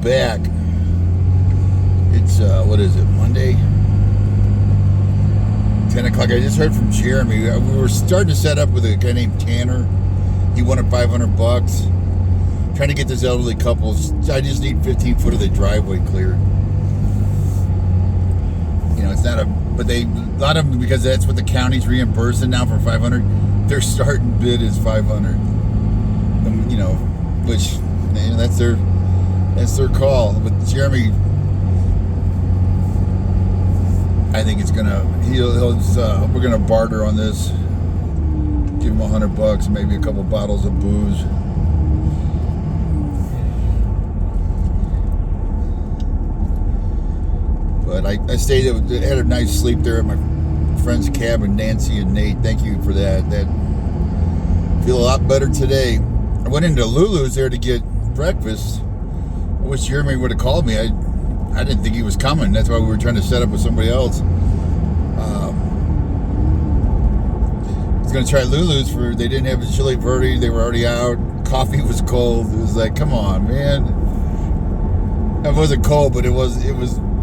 back. It's, what is it, Monday? 10 o'clock. I just heard from Jeremy. We were starting to set up with a guy named Tanner. He wanted $500. Trying to get this elderly couple. I just need 15 foot of the driveway cleared. You know, it's not a, but a lot of them, because that's what the county's reimbursing now for 500. Their starting bid is 500. You know, which, you know, that's their call. But Jeremy, I think it's gonna, we're gonna barter on this. Give him $100, maybe a couple bottles of booze. But I stayed, had a nice sleep there at my friend's cabin, Nancy and Nate. Thank you for that. That feel a lot better today. I went into Lulu's there to get breakfast. I wish Jeremy would have called me. I didn't think he was coming. That's why we were trying to set up with somebody else. I was going to try Lulu's they didn't have a chili verde. They were already out. Coffee was cold. It was like, come on, man. It wasn't cold, but it was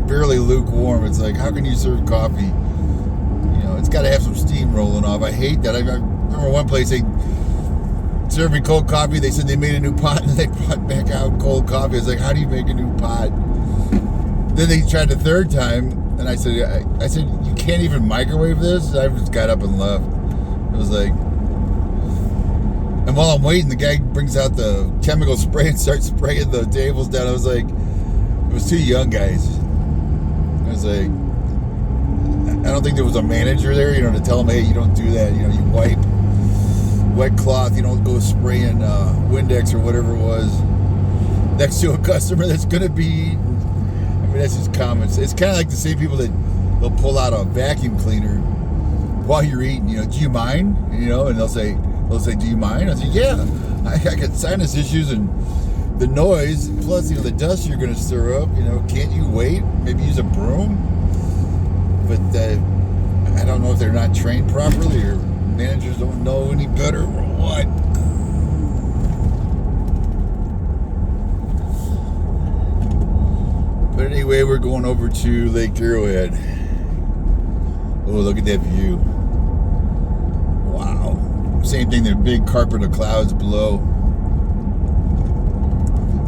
barely lukewarm. It's like, how can you serve coffee? You know, it's got to have some steam rolling off. I hate that. I remember one place they served me cold coffee. They said they made a new pot and they brought back out cold coffee. It's like, how do you make a new pot? Then they tried the third time, and I said, you can't even microwave this? I just got up and left. It was like, and while I'm waiting, the guy brings out the chemical spray and starts spraying the tables down. I was like, it was two young guys. I was like, I don't think there was a manager there, you know, to tell them, hey, you don't do that. You know, you wipe wet cloth. You don't go spraying Windex or whatever it was next to a customer that's going to be. I mean, that's just common. It's kind of like the same people that they'll pull out a vacuum cleaner while you're eating. You know, do you mind? You know, and they'll say, do you mind? I say, yeah. I got sinus issues and the noise, plus, you know, the dust you're going to stir up. You know, can't you wait? Maybe use a broom. But I don't know if they're not trained properly or managers don't know any better or what. But anyway, we're going over to Lake Arrowhead. Oh, look at that view. Wow. Same thing, the big carpet of clouds below.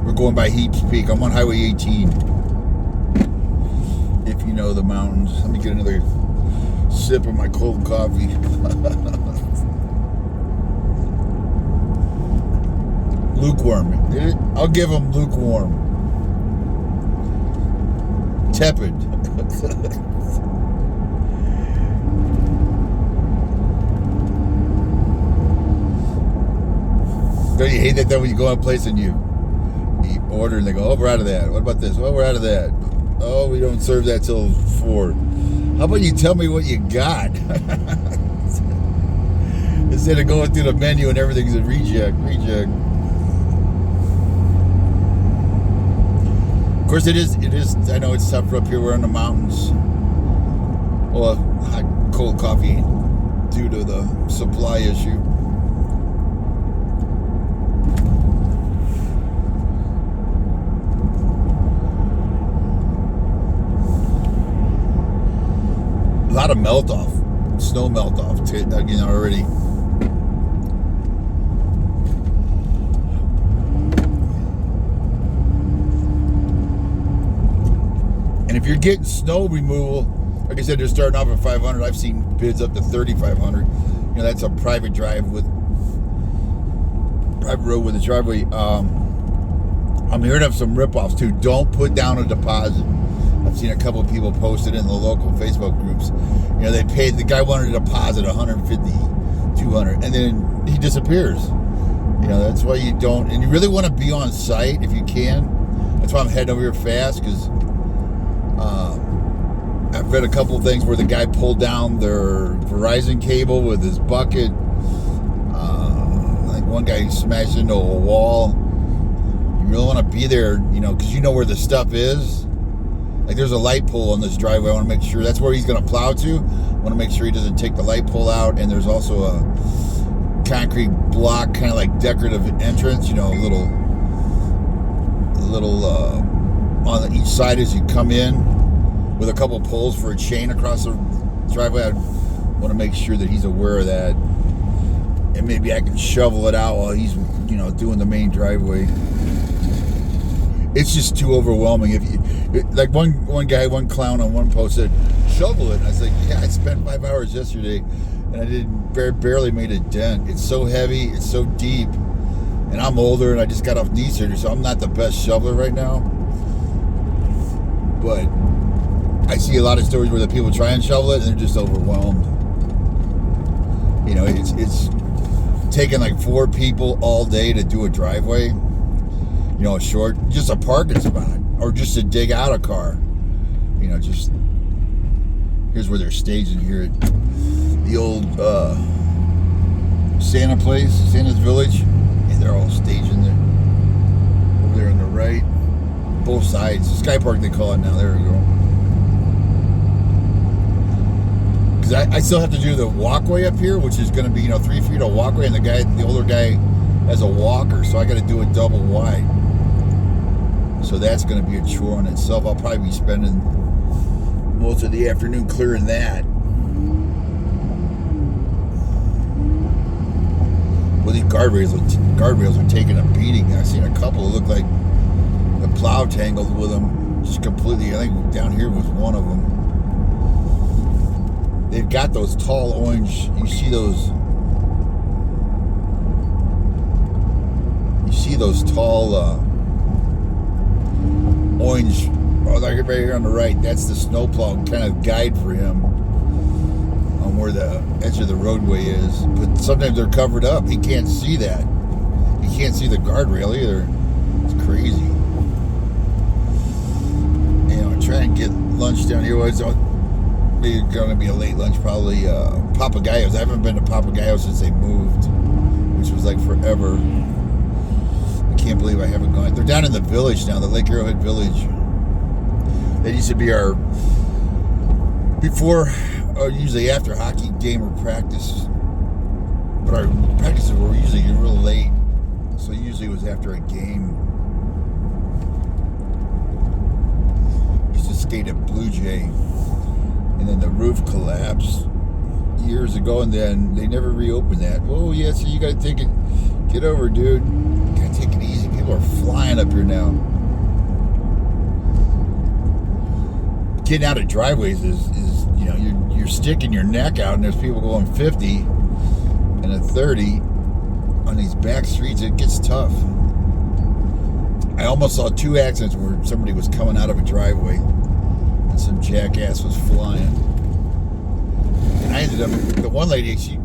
We're going by Heaps Peak. I'm on Highway 18. If you know the mountains. Let me get another sip of my cold coffee. Lukewarm. I'll give them lukewarm. Tepid. Don't you hate that though when you go on a place and you order and they go, oh, we're out of that. What about this? Well, we're out of that. Oh, we don't serve that till 4. How about you tell me what you got? Instead of going through the menu and everything's a reject. Of course, it is. I know it's tougher up here. We're in the mountains. Well, hot, cold coffee due to the supply issue. A lot of melt off, snow melt off again already. And if you're getting snow removal, like I said, they're starting off at 500. I've seen bids up to 3,500. You know, that's a private drive with private road with a driveway. I'm hearing of some ripoffs too. Don't put down a deposit. I've seen a couple of people post it in the local Facebook groups. You know, the guy wanted a deposit, 150, 200, and then he disappears. You know, that's why you don't, and you really want to be on site if you can. That's why I'm heading over here fast, because I've read a couple of things where the guy pulled down their Verizon cable with his bucket. I think one guy smashed into a wall. You really want to be there, you know, because you know where the stuff is. Like there's a light pole on this driveway. I want to make sure that's where he's going to plow to. I want to make sure he doesn't take the light pole out. And there's also a concrete block, kind of like decorative entrance. You know, a little on each side as you come in, with a couple poles for a chain across the driveway. I want to make sure that he's aware of that, and maybe I can shovel it out while he's, doing the main driveway. It's just too overwhelming. Like one clown on one post said, shovel it. And I was like, yeah, I spent 5 hours yesterday, and I barely made a dent. It's so heavy, it's so deep, and I'm older, and I just got off knee surgery, so I'm not the best shoveler right now. But I see a lot of stories where the people try and shovel it, and they're just overwhelmed. It's taking like 4 people all day to do a driveway. Just a parking spot, or just to dig out a car. Here's where they're staging here at the old Santa's Village. And they're all staging there. Over there on the right. Both sides. Sky Park, they call it now. There we go. Because I still have to do the walkway up here, which is going to be, 3 feet of walkway, and the older guy has a walker, so I got to do it double wide. So that's going to be a chore in itself. I'll probably be spending most of the afternoon clearing that. Well, these guardrails are taking a beating. I've seen a couple that look like the plow tangled with them. Just completely. I think down here was one of them. They've got those tall orange. You see those tall orange, like right here on the right. That's the snowplow kind of guide for him on where the edge of the roadway is. But sometimes they're covered up. He can't see that. He can't see the guardrail either. It's crazy. Try and get lunch down here. It's maybe going to be a late lunch, probably. Papagayos. I haven't been to Papagayos since they moved, which was like forever. I can't believe I haven't gone. They're down in the village now, the Lake Arrowhead village. That used to be our before, or usually after hockey game or practice. But our practices were usually real late, so usually it was after a game. Used to skate at Blue Jay, and then the roof collapsed years ago, and then they never reopened that. Oh yeah, so you gotta take it. Get over, dude. You gotta take it easy. People are flying up here now. Getting out of driveways is you're sticking your neck out, and there's people going 50 and a 30 on these back streets. It gets tough. I almost saw 2 accidents where somebody was coming out of a driveway and some jackass was flying. And I ended up, the one lady, she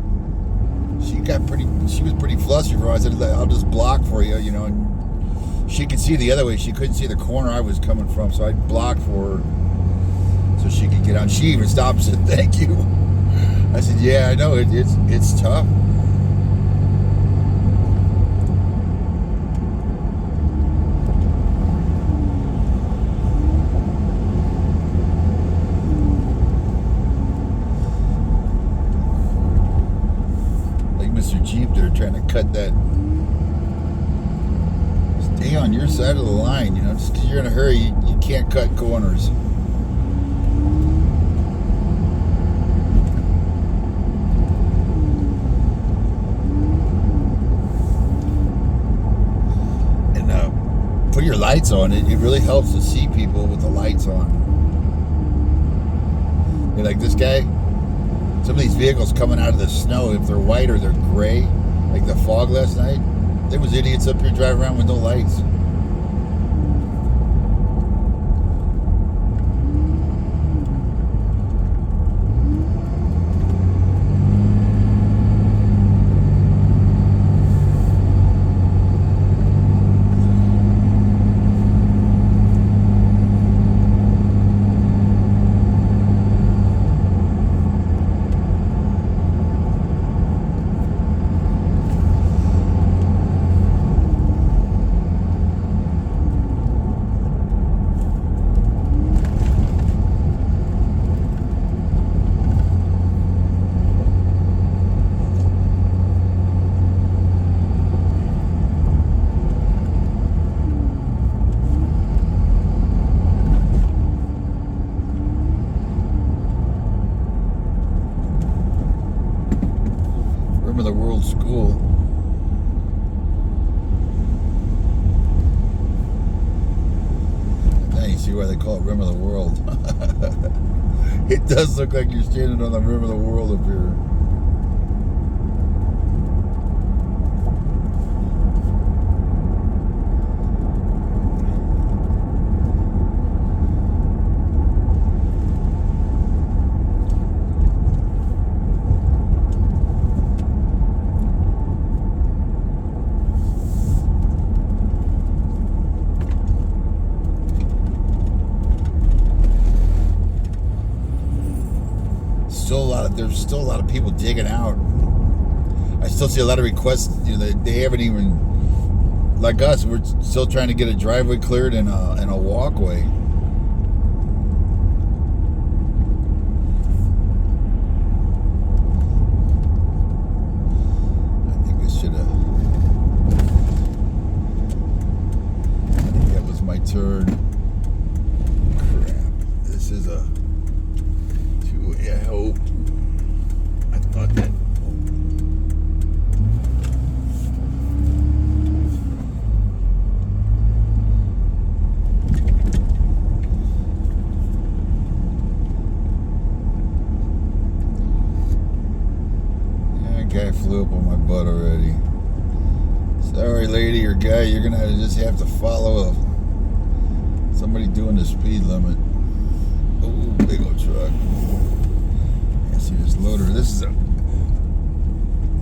was pretty flustered. I said, I'll just block for you, and she could see the other way. She couldn't see the corner I was coming from, so I blocked for her so she could get on. She even stopped and said, thank you. I said, yeah, I know, it's tough. Mr. Jeep, they're trying to cut that. Stay on your side of the line, just because you're in a hurry, you can't cut corners. And put your lights on. It really helps to see people with the lights on. Like this guy. Some of these vehicles coming out of the snow, if they're white or they're gray, like the fog last night, there was idiots up here driving around with no lights. world school. Now you see why they call it rim of the world. It does look like you're standing on the rim of the world up here. There's still a lot of people digging out. I still see a lot of requests. They haven't even, like us, we're still trying to get a driveway cleared and a walkway. I think that was my turn. Crap. This is a two-way, I hope. Thought that. That guy flew up on my butt already. Sorry, lady or guy, you're gonna just have to follow somebody doing the speed limit. Oh, big old truck. See this loader. This is a.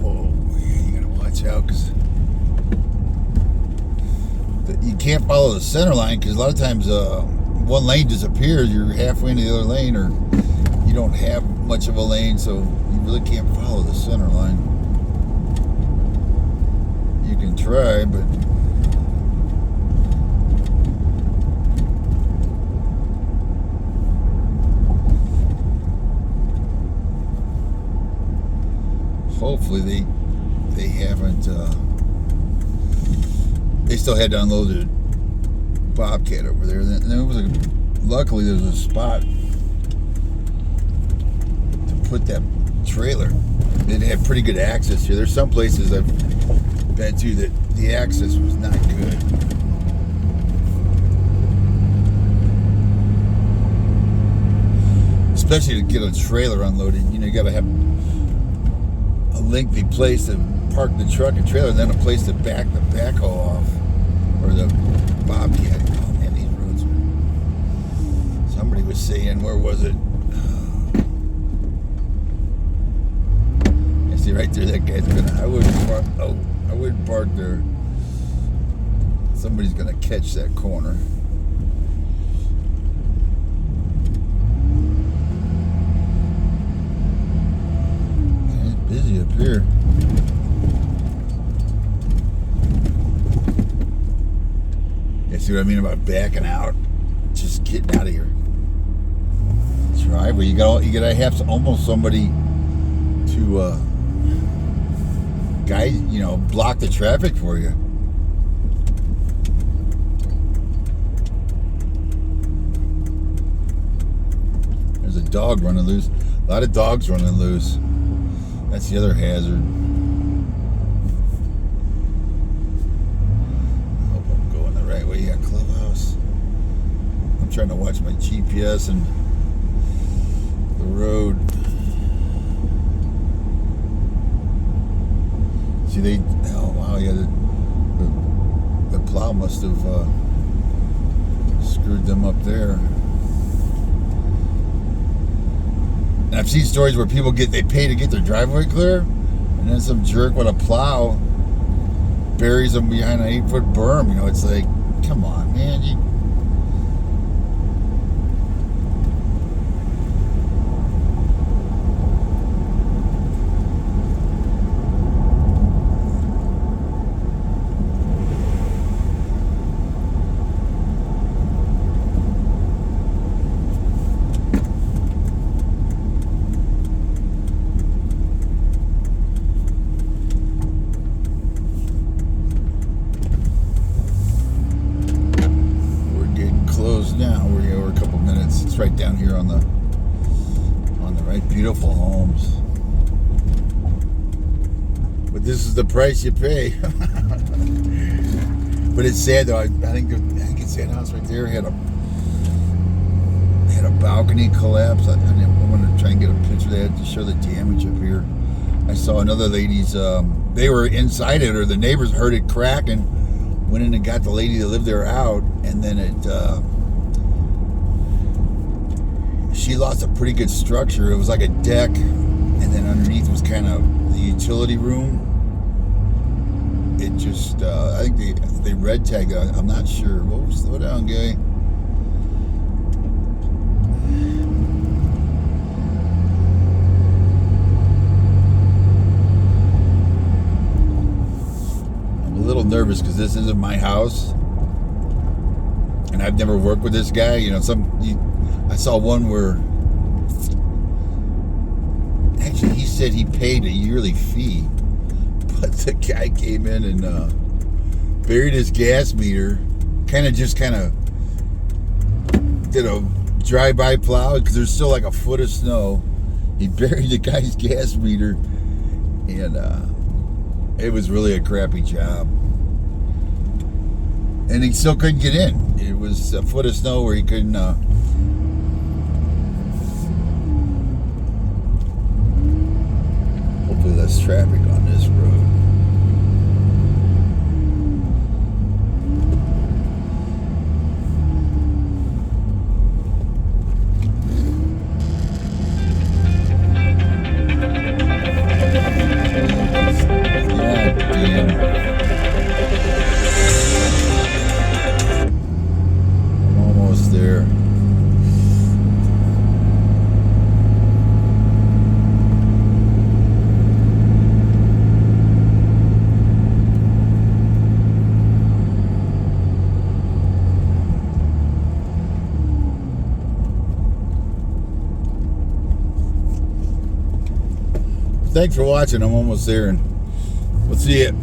Oh, yeah, you gotta watch out because you can't follow the center line because a lot of times one lane disappears. You're halfway into the other lane, or you don't have much of a lane, so you really can't follow the center line. You can try, but. Hopefully they haven't. They still had to unload the Bobcat over there. And there was luckily there was a spot to put that trailer. It had pretty good access here. There's some places I've been to that the access was not good. Especially to get a trailer unloaded, you got to have a lengthy place to park the truck and trailer, and then a place to back the backhoe off, or the Bobcat. Oh man, these roads are... Somebody was saying, where was it? You see right there, that guy's gonna... I wouldn't park there. Somebody's gonna catch that corner. Busy up here. Yeah, see what I mean about backing out? Just getting out of your driveway. You gotta have almost somebody to guide, block the traffic for you. There's a dog running loose. A lot of dogs running loose. That's the other hazard. I hope I'm going the right way. Yeah, clubhouse. I'm trying to watch my GPS and the road. See, oh wow, yeah, the plow must have screwed them up there. And I've seen stories where people they pay to get their driveway clear, and then some jerk with a plow buries them behind an 8-foot berm. It's like, come on, man. Now we're a couple minutes. It's right down here on the right. Beautiful homes. this is the price you pay. But it's sad though. I think it's that house right there had a balcony collapse. I want to try and get a picture of that to show the damage up here. I saw another lady's. They were inside it, or the neighbors heard it crack and went in and got the lady that lived there out, and then she lost a pretty good structure. It was like a deck, and then underneath was kind of the utility room. It just, I think they red tagged it. I'm not sure. Whoa, slow down, guy. I'm a little nervous because this isn't my house, and I've never worked with this guy. You know, I saw one where actually he said he paid a yearly fee, but the guy came in and buried his gas meter, kind of did a drive-by plow because there's still like a foot of snow. He buried the guy's gas meter, and it was really a crappy job. And he still couldn't get in. It was a foot of snow where he couldn't. Hopefully less traffic on this road. God damn. I'm almost there. Thanks for watching. I'm almost there, and we'll see you.